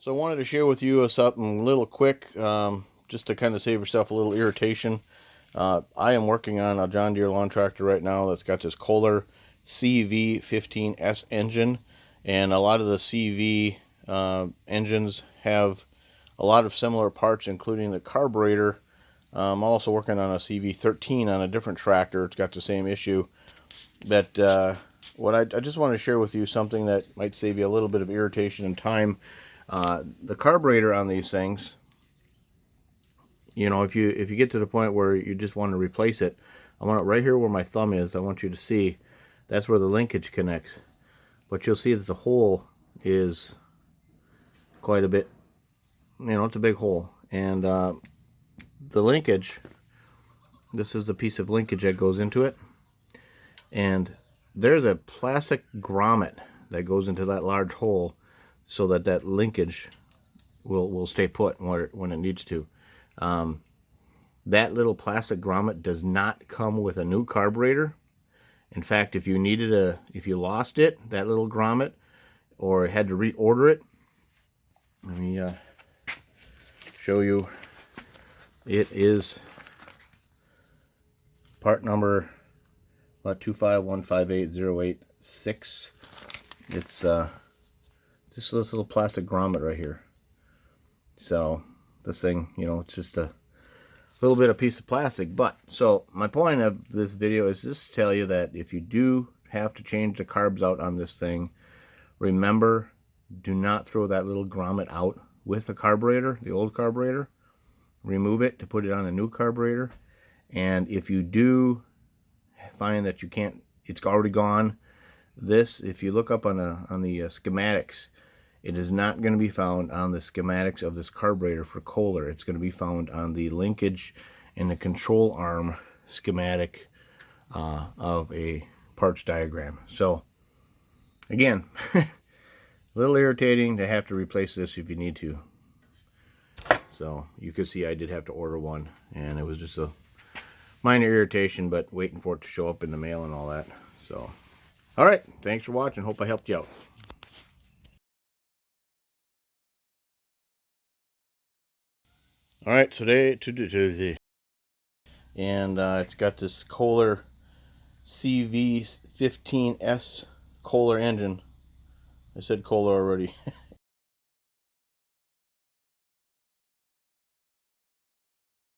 So I wanted to share with you something a little quick, just to kind of save yourself a little irritation. I am working on a John Deere lawn tractor right now that's got this Kohler CV15S engine, and a lot of the CV engines have a lot of similar parts, including the carburetor. I'm also working on a CV13 on a different tractor. It's got the same issue. But what I just want to share with you something that might save you a little bit of irritation and time. The carburetor on these things, if you get to the point where you just want to replace it, I want it right here where my thumb is. I want you to see that's where the linkage connects. But you'll see that the hole is quite a bit. It's a big hole, and the linkage. This is the piece of linkage that goes into it, and there's a plastic grommet that goes into that large hole so that that linkage will stay put when it needs to. That little plastic grommet does not come with a new carburetor. In fact, if you lost it, that little grommet, or had to reorder it, let me show you. It is part number 251580886. It's this little plastic grommet right here. So this thing, it's just a little bit of piece of plastic. But so my point of this video is just to tell you that if you do have to change the carbs out on this thing, remember, do not throw that little grommet out with the carburetor, the old carburetor. Remove it to put it on a new carburetor. And if you do find that you can't, it's already gone, if you look up on the schematics, it is not going to be found on the schematics of this carburetor for Kohler. It's going to be found on the linkage and the control arm schematic of a parts diagram. So again, a little irritating to have to replace this if you need to. So you could see I did have to order one, and it was just a minor irritation, but waiting for it to show up in the mail and all that. So, all right, thanks for watching. Hope I helped you out. All right, today and it's got this Kohler CV15S Kohler engine. I said Kohler already.